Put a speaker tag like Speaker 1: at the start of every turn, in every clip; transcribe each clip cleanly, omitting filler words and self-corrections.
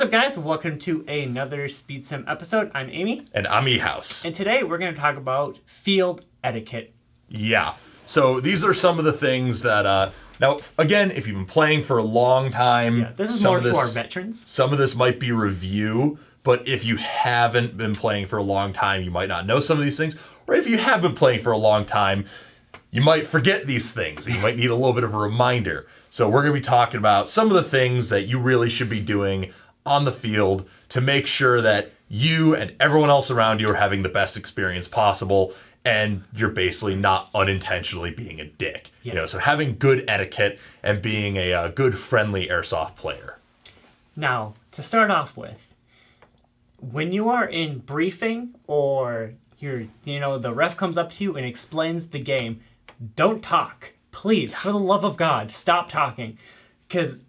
Speaker 1: up, guys? Welcome to another SpeedSim episode. I'm Amy.
Speaker 2: And I'm E-House.
Speaker 1: And today we're going to talk about field etiquette.
Speaker 2: Yeah. So these are some of the things that, now, again, if you've been playing for a long time...
Speaker 1: This is more for our veterans.
Speaker 2: Some of this might be review, but if you haven't been playing for a long time, you might not know some of these things. Or if you have been playing for a long time, you might forget these things. You might need a little bit of a reminder. So we're going to be talking about some of the things that you really should be doing on the field to make sure that you and everyone else around you are having the best experience possible, and you're basically not unintentionally being a dick.
Speaker 1: Yeah.
Speaker 2: You know, so having good etiquette and being a good, friendly airsoft player.
Speaker 1: Now, to start off with, when you are in briefing or the ref comes up to you and explains the game, don't talk. Please, for the love of God, stop talking. Because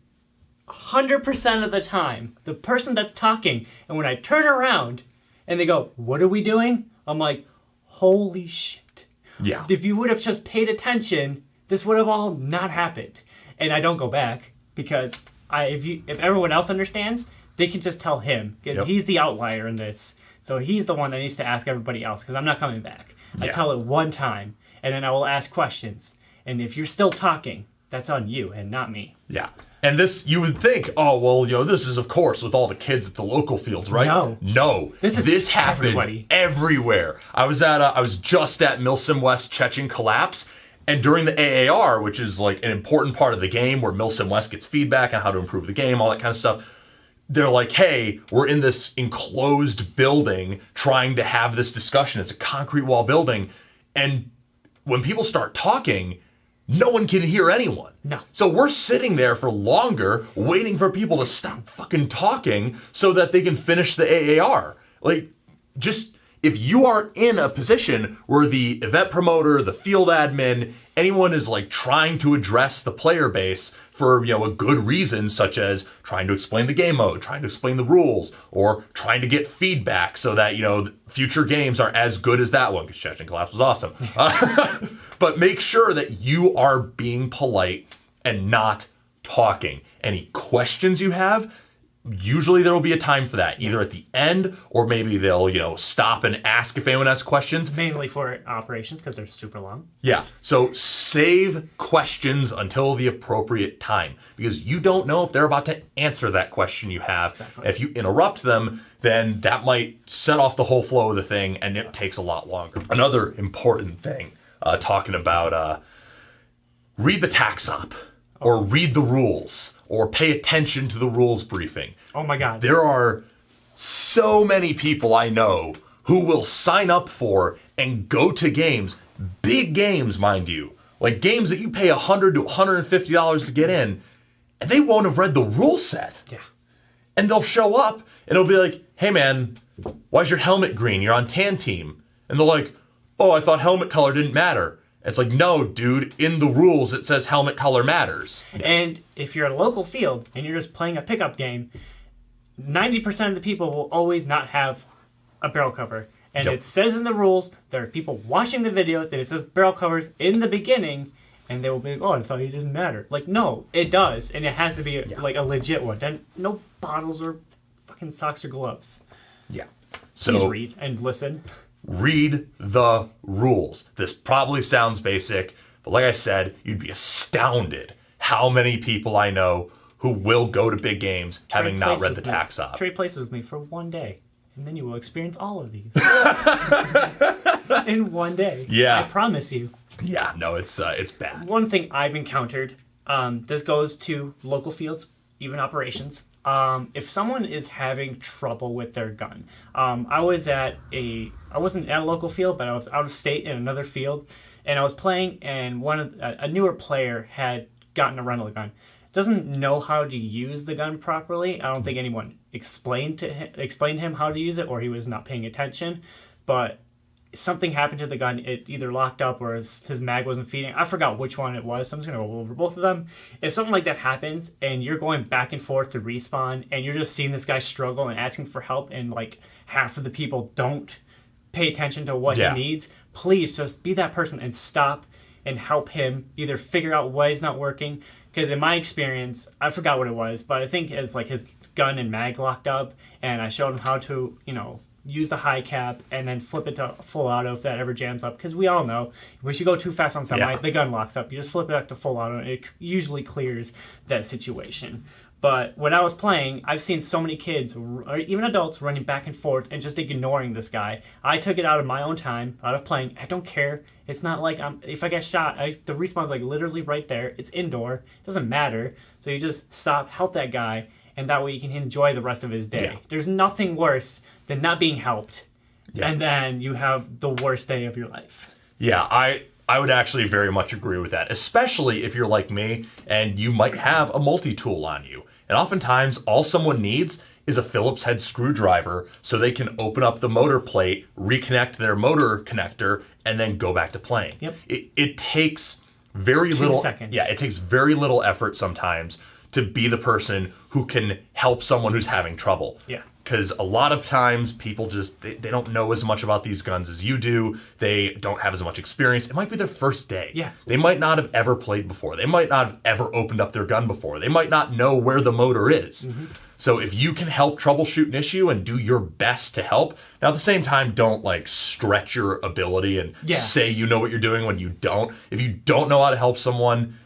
Speaker 1: 100% of the time, the person that's talking, and when I turn around and they go, "What are we doing?" I'm like, holy shit.
Speaker 2: Yeah.
Speaker 1: If you would have just paid attention, this would have all not happened. And I don't go back because if everyone else understands, they can just tell him. Because he's the outlier in this. So he's the one that needs to ask everybody else because I'm not coming back. Yeah. I tell it one time, and then I will ask questions. And if you're still talking, that's on you and not me. Yeah.
Speaker 2: And this, you would think, oh, well, this is, of course, with all the kids at the local fields, right? No. This happens everywhere. I was just at Milsim West Chechen Collapse, and during the AAR, which is like an important part of the game where Milsim West gets feedback on how to improve the game, all that kind of stuff, they're like, hey, we're in this enclosed building trying to have this discussion. It's a concrete wall building. And when people start talking, no one can hear anyone.
Speaker 1: No.
Speaker 2: So we're sitting there for longer, waiting for people to stop fucking talking so that they can finish the AAR. Like, just, if you are in a position where the event promoter, the field admin, anyone is like trying to address the player base for, a good reason, such as trying to explain the game mode, trying to explain the rules, or trying to get feedback so that, future games are as good as that one, because Chechen Collapse was awesome. But make sure that you are being polite and not talking. Any questions you have, usually there will be a time for that, either at the end or maybe they'll, stop and ask if anyone has questions.
Speaker 1: Mainly for operations because they're super long.
Speaker 2: Yeah, so save questions until the appropriate time because you don't know if they're about to answer that question you have. Exactly. If you interrupt them, then that might set off the whole flow of the thing and it takes a lot longer. Another important thing, talking about read the tax op or read the rules or pay attention to the rules briefing.
Speaker 1: Oh my God.
Speaker 2: There are so many people I know who will sign up for and go to games, big games, mind you, like games that you pay $100 to $150 to get in, and they won't have read the rule set.
Speaker 1: Yeah.
Speaker 2: And they'll show up and it'll be like, hey man, why's your helmet green? You're on tan team. And they're like, oh, I thought helmet color didn't matter. It's like, no, dude, in the rules it says helmet color matters.
Speaker 1: And if you're at a local field and you're just playing a pickup game, 90% of the people will always not have a barrel cover. And it says in the rules, there are people watching the videos and it says barrel covers in the beginning, and they will be like, oh, I thought it didn't matter. Like, no, it does. And it has to be like a legit one. And no bottles or fucking socks or gloves.
Speaker 2: Yeah.
Speaker 1: So please read and listen.
Speaker 2: Read the rules. This probably sounds basic, but like I said, you'd be astounded how many people I know who will go to big games having not read the tax op.
Speaker 1: Trade places with me for one day, and then you will experience all of these in one day.
Speaker 2: Yeah,
Speaker 1: I promise you.
Speaker 2: Yeah, no, it's bad.
Speaker 1: One thing I've encountered, this goes to local fields, even operations. If someone is having trouble with their gun, I wasn't at a local field, but I was out of state in another field, and I was playing, and a newer player had gotten a rental gun. Doesn't know how to use the gun properly. I don't think anyone explained to him how to use it, or he was not paying attention. But something happened to the gun. It either locked up or his mag wasn't feeding. I forgot which one it was, so I'm just going to go over both of them. If something like that happens and you're going back and forth to respawn and you're just seeing this guy struggle and asking for help and like half of the people don't pay attention to what he needs, please just be that person and stop and help him either figure out why he's not working. Because in my experience, I forgot what it was, but I think it's like his gun and mag locked up, and I showed him how to, use the high cap and then flip it to full auto if that ever jams up. Because we all know, if you go too fast on semi, the gun locks up. You just flip it up to full auto, and it usually clears that situation. But when I was playing, I've seen so many kids, or even adults, running back and forth and just ignoring this guy. I took it out of my own time, out of playing. I don't care. It's not like if I get shot, the respawn's like literally right there. It's indoor. It doesn't matter. So you just stop, help that guy, and that way you can enjoy the rest of his day.
Speaker 2: Yeah.
Speaker 1: There's nothing worse than not being helped,
Speaker 2: Yeah.
Speaker 1: and then you have the worst day of your life.
Speaker 2: Yeah, I would actually very much agree with that, especially if you're like me and you might have a multi-tool on you. And oftentimes, all someone needs is a Phillips head screwdriver so they can open up the motor plate, reconnect their motor connector, and then go back to playing.
Speaker 1: Yep.
Speaker 2: It takes very
Speaker 1: 2
Speaker 2: little
Speaker 1: seconds.
Speaker 2: Yeah, it takes very little effort sometimes to be the person who can help someone who's having trouble.
Speaker 1: Yeah.
Speaker 2: Because a lot of times people just, they don't know as much about these guns as you do. They don't have as much experience. It might be their first day.
Speaker 1: Yeah.
Speaker 2: They might not have ever played before. They might not have ever opened up their gun before. They might not know where the motor is. Mm-hmm. So if you can help troubleshoot an issue and do your best to help, now at the same time, don't like stretch your ability and say you know what you're doing when you don't. If you don't know how to help someone,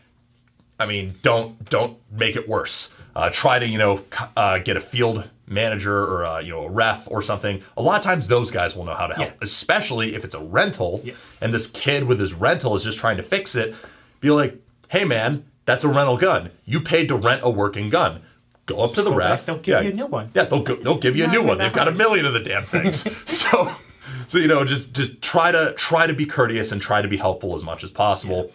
Speaker 2: I mean, don't make it worse. Try to, get a field manager or, a ref or something. A lot of times those guys will know how to help, especially if it's a rental and this kid with his rental is just trying to fix it. Be like, hey man, that's a rental gun. You paid to rent a working gun. Go up to the ref.
Speaker 1: They'll give you a new one.
Speaker 2: Yeah, they'll give you a new one. They've got a million of the damn things. So just try to be courteous and try to be helpful as much as possible.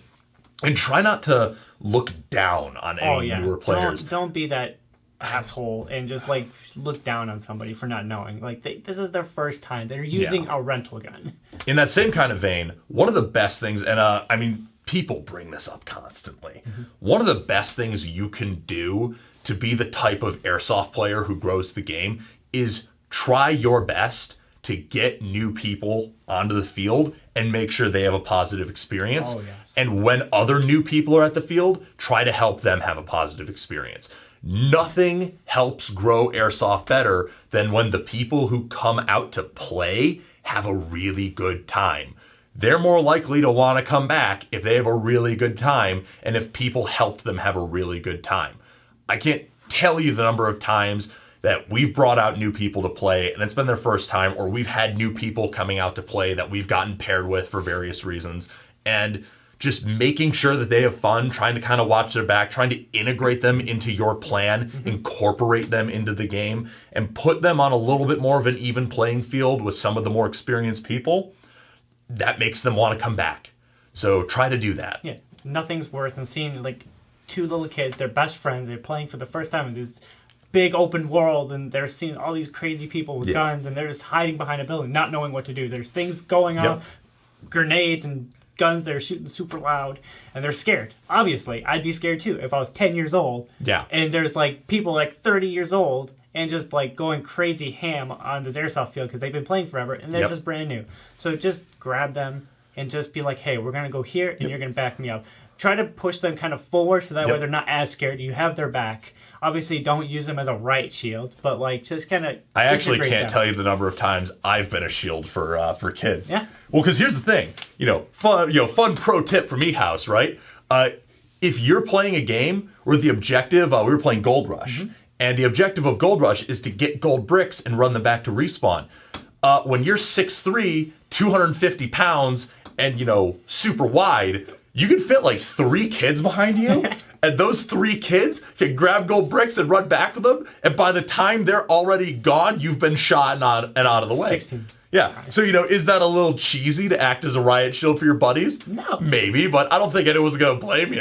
Speaker 2: And try not to look down on any newer players.
Speaker 1: Don't be that asshole and just like look down on somebody for not knowing. Like this is their first time. They're using a rental gun.
Speaker 2: In that same kind of vein, one of the best things, and people bring this up constantly. Mm-hmm. One of the best things you can do to be the type of airsoft player who grows the game is try your best to get new people onto the field and make sure they have a positive experience.
Speaker 1: Oh, yes.
Speaker 2: And when other new people are at the field, try to help them have a positive experience. Nothing helps grow airsoft better than when the people who come out to play have a really good time. They're more likely to want to come back if they have a really good time and if people help them have a really good time. I can't tell you the number of times that we've brought out new people to play and it's been their first time, or we've had new people coming out to play that we've gotten paired with for various reasons, and just making sure that they have fun, trying to kind of watch their back, trying to integrate them into your plan, incorporate them into the game, and put them on a little bit more of an even playing field with some of the more experienced people. That makes them want to come back. So try to do that.
Speaker 1: Yeah, nothing's worse than seeing like two little kids, they're best friends, they're playing for the first time in this big open world, and they're seeing all these crazy people with guns, and they're just hiding behind a building, not knowing what to do. There's things going on, grenades and guns that are shooting super loud, and they're scared. Obviously, I'd be scared too if I was 10 years old.
Speaker 2: Yeah.
Speaker 1: And there's like people like 30 years old and just like going crazy ham on this airsoft field because they've been playing forever and they're just brand new. So just grab them and just be like, hey, we're going to go here and you're going to back me up. Try to push them kind of forward so that way they're not as scared. You have their back. Obviously, don't use them as a riot shield, but like just kind of.
Speaker 2: I actually can't tell you the number of times I've been a shield for kids.
Speaker 1: Yeah.
Speaker 2: Well, because here's the thing, fun pro tip from eHouse, right? If you're playing a game where the objective, we were playing Gold Rush, and the objective of Gold Rush is to get gold bricks and run them back to respawn. When you're 6'3", 250 pounds, and super wide, you can fit like 3 kids behind you. And those 3 kids can grab gold bricks and run back with them. And by the time they're already gone, you've been shot and out of the way.
Speaker 1: 16.
Speaker 2: Yeah. So, is that a little cheesy to act as a riot shield for your buddies?
Speaker 1: No.
Speaker 2: Maybe, but I don't think anyone's going to blame you.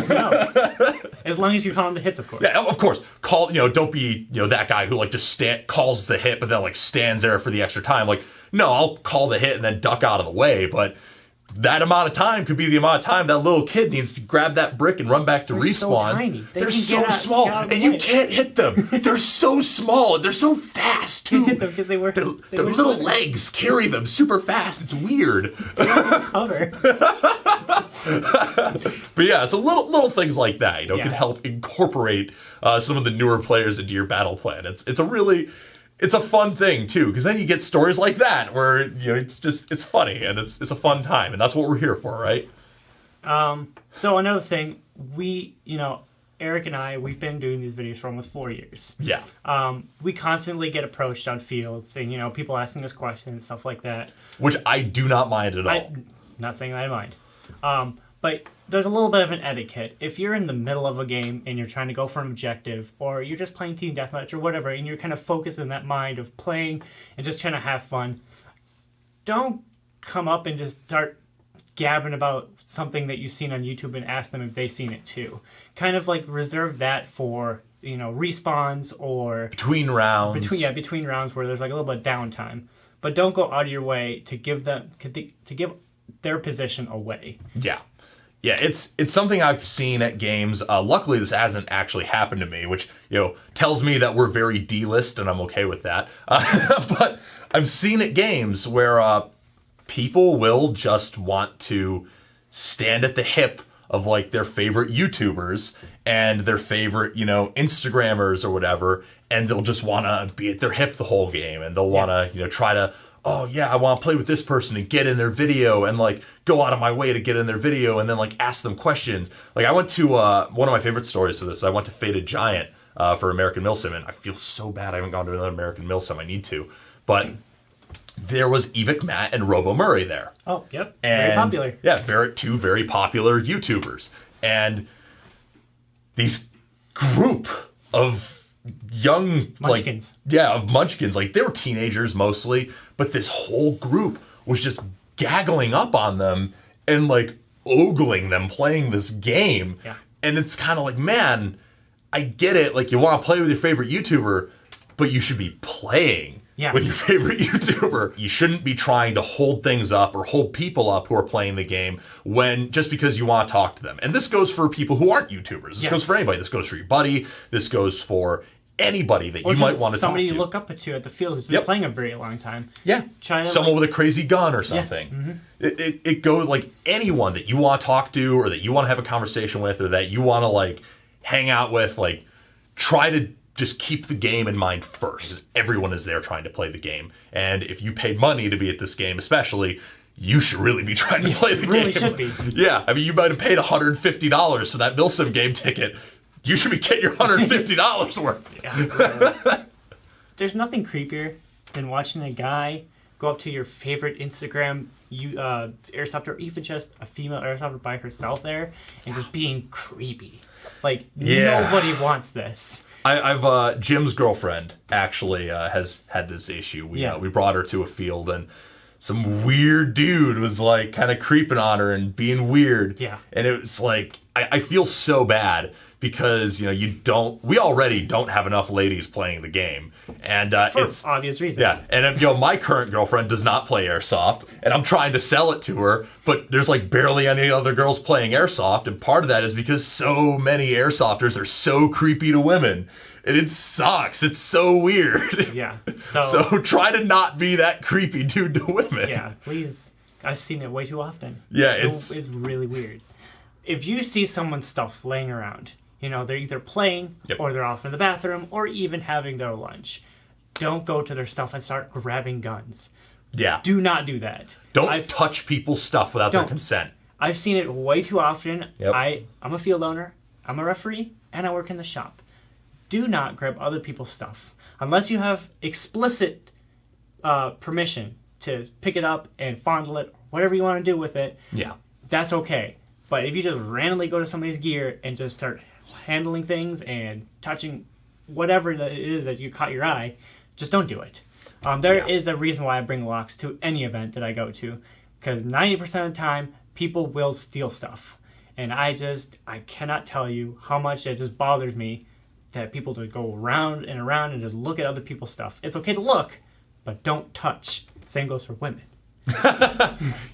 Speaker 1: No. As long as you call them the hits, of course.
Speaker 2: Yeah, of course. Call, don't be, that guy who like just calls the hit, but then like stands there for the extra time. Like, no, I'll call the hit and then duck out of the way. But that amount of time could be the amount of time that little kid needs to grab that brick and run back to
Speaker 1: They're
Speaker 2: respawn.
Speaker 1: so tiny.
Speaker 2: They're so small, and you can't hit them. They're so small, and they're so fast too.
Speaker 1: You hit them because their
Speaker 2: little legs carry them super fast. It's weird.
Speaker 1: Cover.
Speaker 2: But yeah, so little things like that, you know, can help incorporate some of the newer players into your battle plan. It's a fun thing too, because then you get stories like that where, you know, it's funny and it's a fun time, and that's what we're here for, right?
Speaker 1: So another thing, Eric and I, we've been doing these videos for almost 4 years.
Speaker 2: Yeah.
Speaker 1: We constantly get approached on fields and, people asking us questions, stuff like that.
Speaker 2: Which I do not mind at all.
Speaker 1: I'm not saying that I mind. But there's a little bit of an etiquette. If you're in the middle of a game and you're trying to go for an objective, or you're just playing team deathmatch or whatever, and you're kind of focused in that mind of playing and just trying to have fun, don't come up and just start gabbing about something that you've seen on YouTube and ask them if they've seen it too. Kind of like reserve that for, respawns or
Speaker 2: between rounds.
Speaker 1: Between rounds where there's like a little bit of downtime. But don't go out of your way to give their position away.
Speaker 2: Yeah. Yeah, it's something I've seen at games. Luckily, this hasn't actually happened to me, which, tells me that we're very D-list, and I'm okay with that. But I've seen at games where people will just want to stand at the hip of, like, their favorite YouTubers and their favorite, Instagrammers or whatever, and they'll just want to be at their hip the whole game, and they'll want to, try to, oh yeah, I want to play with this person and get in their video and like go out of my way to get in their video and then like ask them questions. Like I went to one of my favorite stories for this. I went to Faded Giant for American Milsim, and I feel so bad I haven't gone to another American Milsim. I need to, but there was Evic Matt and Robo Murray there.
Speaker 1: Oh, yep,
Speaker 2: and,
Speaker 1: very popular.
Speaker 2: Yeah, two very popular YouTubers, and these group of young
Speaker 1: munchkins.
Speaker 2: Of munchkins, like they were teenagers mostly, but this whole group was just gaggling up on them and like ogling them playing this game.
Speaker 1: Yeah.
Speaker 2: And it's kind of like, man, I get it, like you want to play with your favorite YouTuber, but you should be playing with your favorite YouTuber. You shouldn't be trying to hold things up or hold people up who are playing the game just because you want to talk to them. And this goes for people who aren't YouTubers. This goes for anybody. This goes for your buddy. This goes for anybody that you might want to talk to.
Speaker 1: Somebody you look up to at the field who's been playing a very long time.
Speaker 2: Yeah. Someone with a crazy gun or something.
Speaker 1: Yeah. Mm-hmm.
Speaker 2: It goes like anyone that you want to talk to or that you want to have a conversation with or that you want to like hang out with, like try to just keep the game in mind first. Everyone is there trying to play the game. And if you paid money to be at this game especially, you should really be trying to play the game.
Speaker 1: Really should be.
Speaker 2: Yeah. I mean, you might have paid $150 for that Milsim game ticket. You should be getting your $150 worth.
Speaker 1: Yeah. There's nothing creepier than watching a guy go up to your favorite Instagram airsoft, or even just a female airsofter by herself there, and just being creepy. Like, nobody wants this.
Speaker 2: I've Jim's girlfriend actually has had this issue. We brought her to a field, and some weird dude was like kind of creeping on her and being weird.
Speaker 1: Yeah.
Speaker 2: And it was like, I feel so bad because, we already don't have enough ladies playing the game. And it's
Speaker 1: obvious reasons.
Speaker 2: Yeah. And, my current girlfriend does not play Airsoft, and I'm trying to sell it to her, but there's like barely any other girls playing Airsoft. And part of that is because so many Airsofters are so creepy to women. And it sucks. It's so weird.
Speaker 1: Yeah.
Speaker 2: So try to not be that creepy dude to women.
Speaker 1: Yeah, please. I've seen it way too often.
Speaker 2: Yeah,
Speaker 1: it's really weird. If you see someone's stuff laying around, they're either playing or they're off in the bathroom or even having their lunch, don't go to their stuff and start grabbing guns.
Speaker 2: Yeah.
Speaker 1: Do not do that.
Speaker 2: Don't touch people's stuff without their consent.
Speaker 1: I've seen it way too often.
Speaker 2: Yep.
Speaker 1: I'm a field owner, I'm a referee, and I work in the shop. Do not grab other people's stuff unless you have explicit permission to pick it up and fondle it, whatever you want to do with it.
Speaker 2: Yeah.
Speaker 1: That's okay. But if you just randomly go to somebody's gear and just start handling things and touching whatever it is that you caught your eye, just don't do it. There is a reason why I bring locks to any event that I go to, because 90% of the time, people will steal stuff. And I cannot tell you how much it just bothers me that people just go around and just look at other people's stuff. It's okay to look, but don't touch. Same goes for women.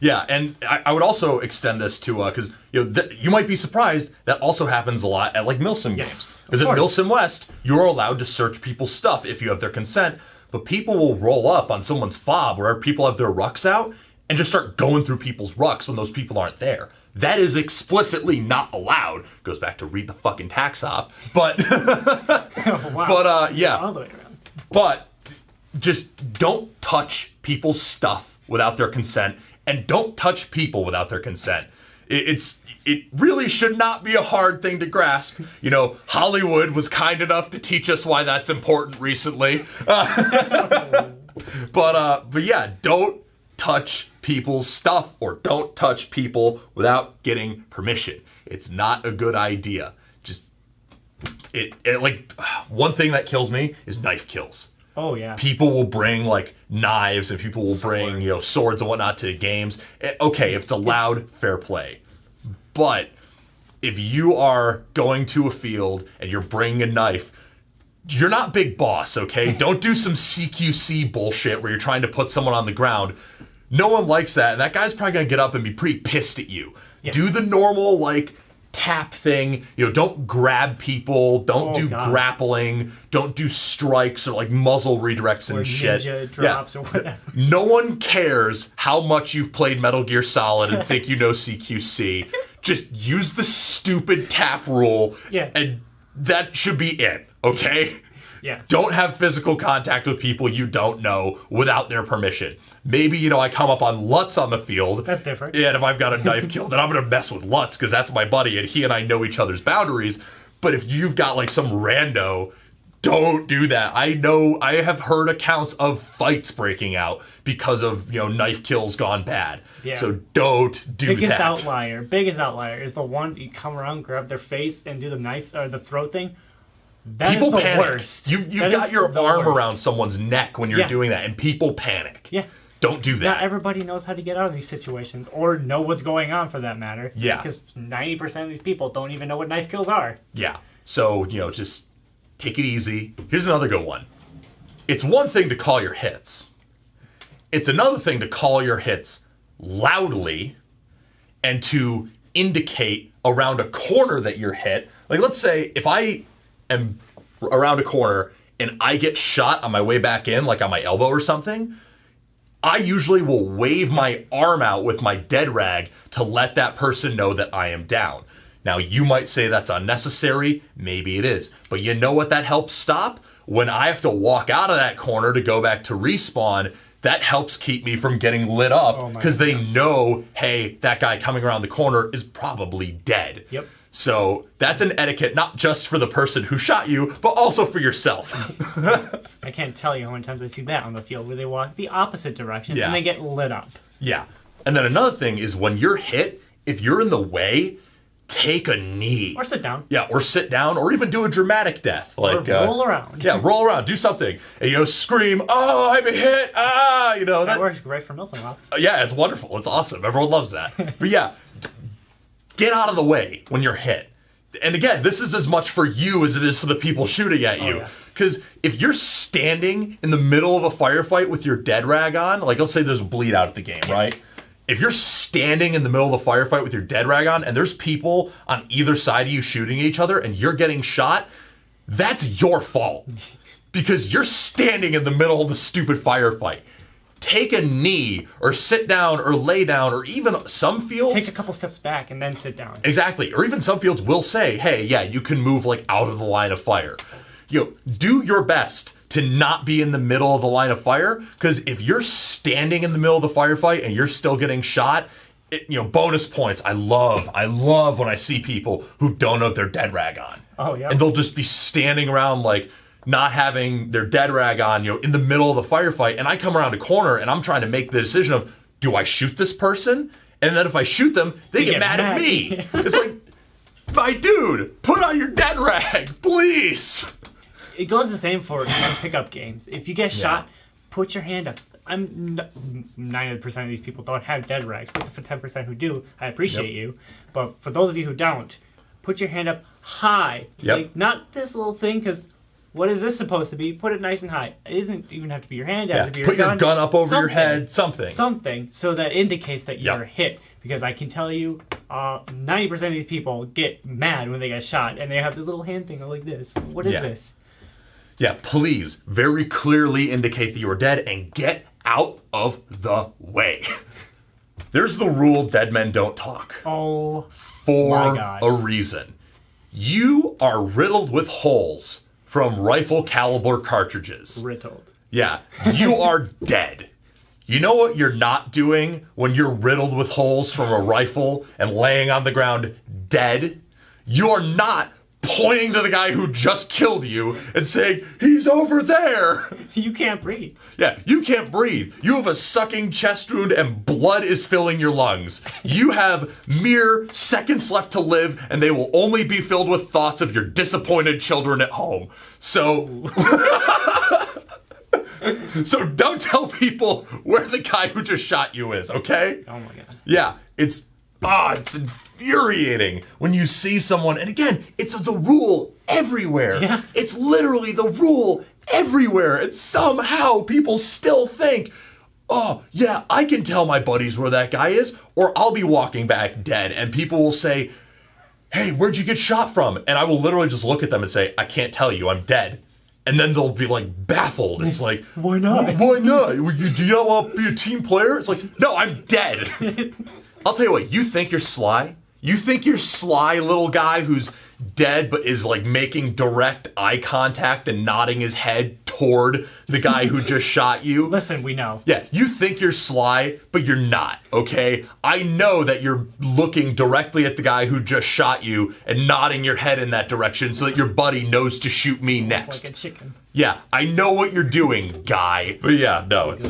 Speaker 2: Yeah, and I would also extend this to because you might be surprised that also happens a lot at like Milsim games. Because at Milsim West, you're allowed to search people's stuff if you have their consent, but people will roll up on someone's fob where people have their rucks out and just start going through people's rucks when those people aren't there. That is explicitly not allowed. Goes back to read the fucking tax op, but
Speaker 1: Wow.
Speaker 2: but yeah,
Speaker 1: all the way around.
Speaker 2: but just don't touch people's stuff without their consent, and don't touch people without their consent. It really should not be a hard thing to grasp. Hollywood was kind enough to teach us why that's important recently. But yeah, don't touch people's stuff or don't touch people without getting permission. It's not a good idea. Just like one thing that kills me is knife kills.
Speaker 1: Oh yeah.
Speaker 2: People will bring like knives and people will bring swords and whatnot to games. Okay, if it's allowed, fair play. But if you are going to a field and you're bringing a knife, you're not Big Boss, okay? Don't do some CQC bullshit where you're trying to put someone on the ground. No one likes that, and that guy's probably gonna get up and be pretty pissed at you. Yeah. Do the normal like tap thing. Don't grab people. Don't do grappling. Don't do strikes or like muzzle redirects and shit.
Speaker 1: Ninja drops or whatever.
Speaker 2: No one cares how much you've played Metal Gear Solid and think you know CQC. Just use the stupid tap rule, and that should be it, okay?
Speaker 1: Yeah.
Speaker 2: Don't have physical contact with people you don't know without their permission. Maybe, I come up on Lutz on the field.
Speaker 1: That's different.
Speaker 2: Yeah, and if I've got a knife kill, then I'm going to mess with Lutz because that's my buddy and he and I know each other's boundaries. But if you've got like some rando, don't do that. I have heard accounts of fights breaking out because of, knife kills gone bad. Yeah. So don't do that.
Speaker 1: Biggest outlier is the one you come around, grab their face and do the knife or the throat thing. People is the
Speaker 2: panic.
Speaker 1: Worst.
Speaker 2: You've got your arm around someone's neck when you're doing that, and people panic.
Speaker 1: Yeah.
Speaker 2: Don't do that.
Speaker 1: Not everybody knows how to get out of these situations, or know what's going on for that matter.
Speaker 2: Yeah.
Speaker 1: Because 90% of these people don't even know what knife kills are.
Speaker 2: Yeah. So, just take it easy. Here's another good one. It's one thing to call your hits. It's another thing to call your hits loudly and to indicate around a corner that you're hit. Like, let's say if I am around a corner and I get shot on my way back in, like on my elbow or something, I usually will wave my arm out with my dead rag to let that person know that I am down. Now, you might say that's unnecessary. Maybe it is. But you know what that helps stop? When I have to walk out of that corner to go back to respawn, that helps keep me from getting lit up because they know, hey, that guy coming around the corner is probably dead.
Speaker 1: Yep.
Speaker 2: So that's an etiquette, not just for the person who shot you, but also for yourself.
Speaker 1: I can't tell you how many times I see that on the field where they walk the opposite direction and they get lit up.
Speaker 2: Yeah. And then another thing is when you're hit, if you're in the way, take a knee.
Speaker 1: Or sit down.
Speaker 2: Yeah, or sit down, or even do a dramatic death. Like,
Speaker 1: or roll around.
Speaker 2: Yeah, roll around, do something. And, scream, oh, I'm hit,
Speaker 1: That works great for Milsim Ops.
Speaker 2: Yeah, it's wonderful. It's awesome. Everyone loves that. But yeah, get out of the way when you're hit. And again, this is as much for you as it is for the people shooting at you. Because if you're standing in the middle of a firefight with your dead rag on, like let's say there's a bleed out at the game, right? If you're standing in the middle of a firefight with your dead rag on and there's people on either side of you shooting at each other and you're getting shot, that's your fault. Because you're standing in the middle of the stupid firefight. Take a knee or sit down or lay down, or even some fields
Speaker 1: take a couple steps back and then sit down.
Speaker 2: Exactly. Or even some fields will say, hey, yeah, you can move like out of the line of fire. Do your best to not be in the middle of the line of fire, because if you're standing in the middle of the firefight and you're still getting shot, bonus points. I love when I see people who don't have their dead rag on.
Speaker 1: Oh yeah.
Speaker 2: And they'll just be standing around like not having their dead rag on, in the middle of the firefight, and I come around a corner and I'm trying to make the decision of, do I shoot this person? And then if I shoot them, they get mad at me. It's like, my dude, put on your dead rag, please.
Speaker 1: It goes the same for pickup games. If you get shot, put your hand up. 90% of these people don't have dead rags, but for 10% who do, I appreciate you. But for those of you who don't, put your hand up high.
Speaker 2: Yep.
Speaker 1: Like, not this little thing, because What is this supposed to be? Put it nice and high. It doesn't even have to be your hand. It has to be your
Speaker 2: Put
Speaker 1: gun.
Speaker 2: your gun up over your
Speaker 1: Something.
Speaker 2: head. Something.
Speaker 1: Something so that indicates that you're
Speaker 2: Yep.
Speaker 1: hit. Because I can tell you, 90% of these people get mad when they get shot, and they have this little hand thing like this. What is this?
Speaker 2: Yeah, please very clearly indicate that you are dead and get out of the way. There's the rule: dead men don't talk.
Speaker 1: Oh,
Speaker 2: For
Speaker 1: my God.
Speaker 2: a reason. You are riddled with holes from rifle caliber cartridges.
Speaker 1: riddled.
Speaker 2: Yeah, you are dead. You know what you're not doing when you're riddled with holes from a rifle and laying on the ground dead? You're not pointing to the guy who just killed you and saying, he's over there.
Speaker 1: You can't breathe.
Speaker 2: Yeah, you can't breathe. You have a sucking chest wound and blood is filling your lungs. You have mere seconds left to live, and they will only be filled with thoughts of your disappointed children at home. So... So don't tell people where the guy who just shot you is, okay?
Speaker 1: Oh my God.
Speaker 2: Yeah, it's infuriating when you see someone, and again, it's the rule everywhere.
Speaker 1: Yeah.
Speaker 2: It's literally the rule everywhere, and somehow people still think, oh, yeah, I can tell my buddies where that guy is, or I'll be walking back dead, and people will say, hey, where'd you get shot from? And I will literally just look at them and say, I can't tell you, I'm dead. And then they'll be like baffled. It's like,
Speaker 1: Why not?
Speaker 2: Why not? Do you not want to be a team player? It's like, no, I'm dead. I'll tell you what, you think you're sly? You think you're sly little guy who's dead but is like making direct eye contact and nodding his head toward the guy who just shot you?
Speaker 1: Listen, we know.
Speaker 2: Yeah, you think you're sly, but you're not, okay? I know that you're looking directly at the guy who just shot you and nodding your head in that direction so that your buddy knows to shoot me next.
Speaker 1: Like a chicken.
Speaker 2: Yeah, I know what you're doing, guy. But yeah, no, it's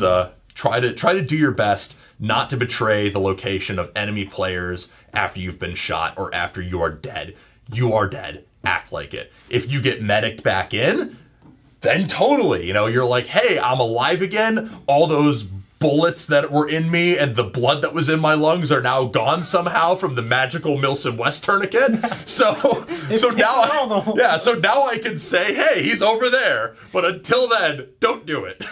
Speaker 2: try to do your best not to betray the location of enemy players after you've been shot or after you are dead. You are dead. Act like it. If you get medicked back in, then totally, you're like, hey, I'm alive again. All those bullets that were in me and the blood that was in my lungs are now gone somehow from the magical Milson West tourniquet. So now I can say, hey, he's over there. But until then, don't do it.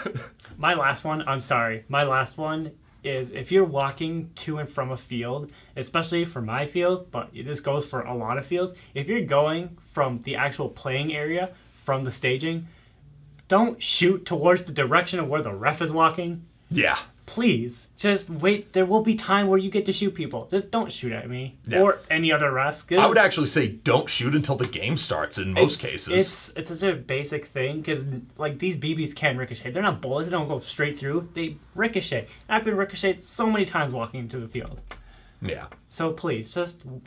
Speaker 1: My last one, I'm sorry. My last one is if you're walking to and from a field, especially for my field, but this goes for a lot of fields, if you're going from the actual playing area, from the staging, don't shoot towards the direction of where the ref is walking.
Speaker 2: Yeah.
Speaker 1: Please, just wait. There will be time where you get to shoot people. Just don't shoot at me or any other ref.
Speaker 2: I would actually say don't shoot until the game starts in most cases.
Speaker 1: It's such a basic thing because like these BBs can ricochet. They're not bullets. They don't go straight through. They ricochet. I've been ricocheted so many times walking into the field.
Speaker 2: Yeah.
Speaker 1: So please,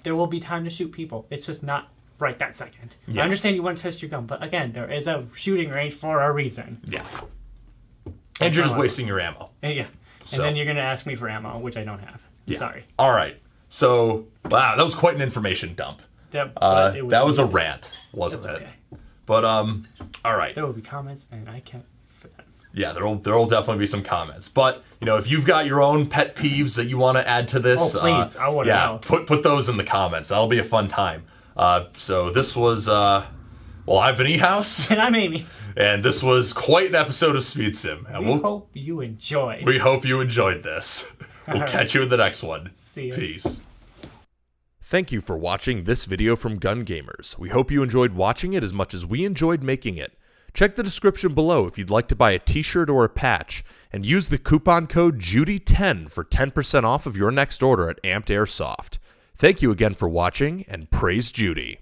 Speaker 1: there will be time to shoot people. It's just not right that second.
Speaker 2: Yeah.
Speaker 1: I understand you want to test your gun, but again, there is a shooting range for a reason.
Speaker 2: Yeah. And you're just wasting your ammo.
Speaker 1: Yeah. And then you're going to ask me for ammo, which I don't have.
Speaker 2: Yeah.
Speaker 1: Sorry.
Speaker 2: All right. So, wow, that was quite an information dump.
Speaker 1: That
Speaker 2: was a rant, wasn't it?
Speaker 1: Okay.
Speaker 2: But, all right.
Speaker 1: There will be comments, and I can't for that.
Speaker 2: Yeah, there will definitely be some comments. But, if you've got your own pet peeves that you want to add to this,
Speaker 1: please, I want to know.
Speaker 2: Put those in the comments. That'll be a fun time. So this was, I've been E-House.
Speaker 1: And I'm Amy.
Speaker 2: And this was quite an episode of SpeedSim. And
Speaker 1: we hope you enjoyed.
Speaker 2: We hope you enjoyed this. We'll catch you in the next one.
Speaker 1: See ya.
Speaker 2: Peace. Thank you for watching this video from Gun Gamers. We hope you enjoyed watching it as much as we enjoyed making it. Check the description below if you'd like to buy a t-shirt or a patch, and use the coupon code JUDY10 for 10% off of your next order at Amped Airsoft. Thank you again for watching, and praise Judy.